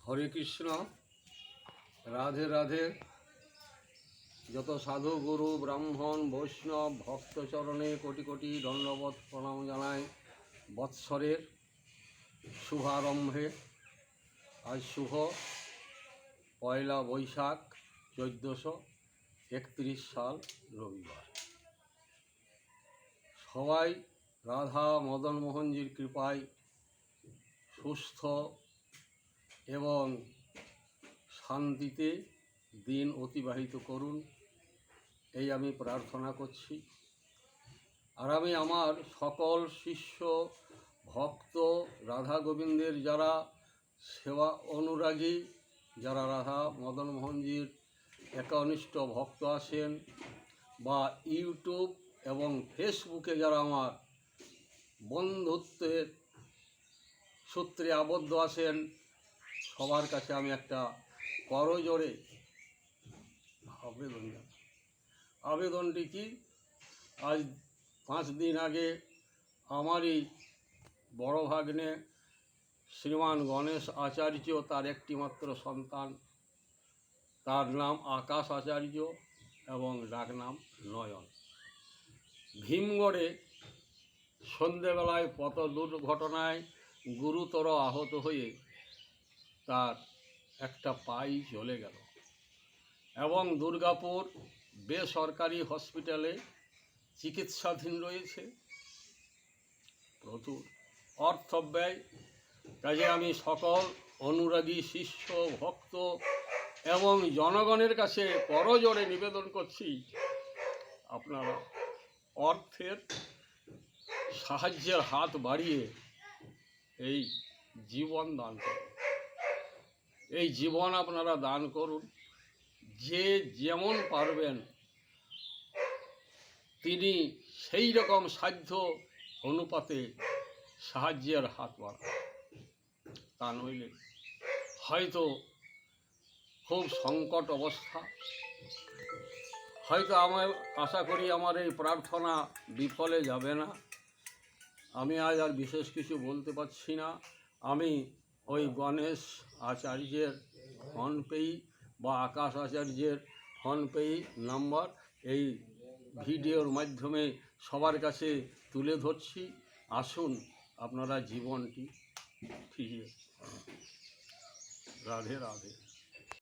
হরে কৃষ্ণ, রাধে রাধে। যত সাধু গুরু ব্রাহ্মণ বৈষ্ণব ভক্তচরণে কোটি কোটি দণ্ডবত প্রণাম জানাই। বৎসরের শুভারম্ভে আজ শুভ পয়লা বৈশাখ 1431 সাল রবিবার। সবাই রাধা মদন মোহনজির কৃপায় সুস্থ এবং শান্তিতে দিন অতিবাহিত করুন, এই আমি প্রার্থনা করছি। আর আমি আমার সকল শিষ্য ভক্ত রাধা গোবিন্দের যারা সেবা অনুরাগী, যারা রাধা মদন মোহনজির একনিষ্ঠ ভক্ত আছেন বা ইউটিউব এবং ফেসবুকে যারা আমার বন্ধুত্বের সূত্রে আবদ্ধ আছেন, সবার কাছে আমি একটা করজোড়ে আবেদনটি কি, আজ 5 দিন আগে আমারই বড় ভাগ্নে শ্রীমান গণেশ আচার্য, তার একটিমাত্র সন্তান, তার নাম আকাশ আচার্য এবং ডাকনাম নয়ন, ভীমগড়ে সন্ধেবেলায় পথ দুর্ঘটনায় গুরুতর আহত হয়ে তার একটা পাই চলে গেল এবং দুর্গাপুর বেসরকারি হসপিটালে চিকিৎসাধীন রয়েছে। প্রচুর অর্থ ব্যয়। কাজে আমি সকল অনুরাগী শিষ্য ভক্ত এবং জনগণের কাছে করজোড়ে নিবেদন করছি, আপনারা অর্থের সাহায্যের হাত বাড়িয়ে এই জীবন দান করুন। এই জীবন আপনারা দান করুন। যে যেমন পারবেন তিনি সেই রকম সাধ্য অনুপাতে সাহায্যের হাত বাড়ান। তা নইলে হয়তো খুব সংকট অবস্থা, হয়তো আমার আশা করি আমার এই প্রার্থনা বিফলে যাবে না। আমি আজ আর বিশেষ কিছু বলতে পারছি না। আমি ওই গণেশ আচার্যের ফোনপে বা আকাশ আচার্যের ফোনপে নাম্বার এই ভিডিওর মাধ্যমে সবার কাছে তুলে ধরছি। আসুন আপনারা জীবনটি ফিরিয়ে। রাধে রাধে।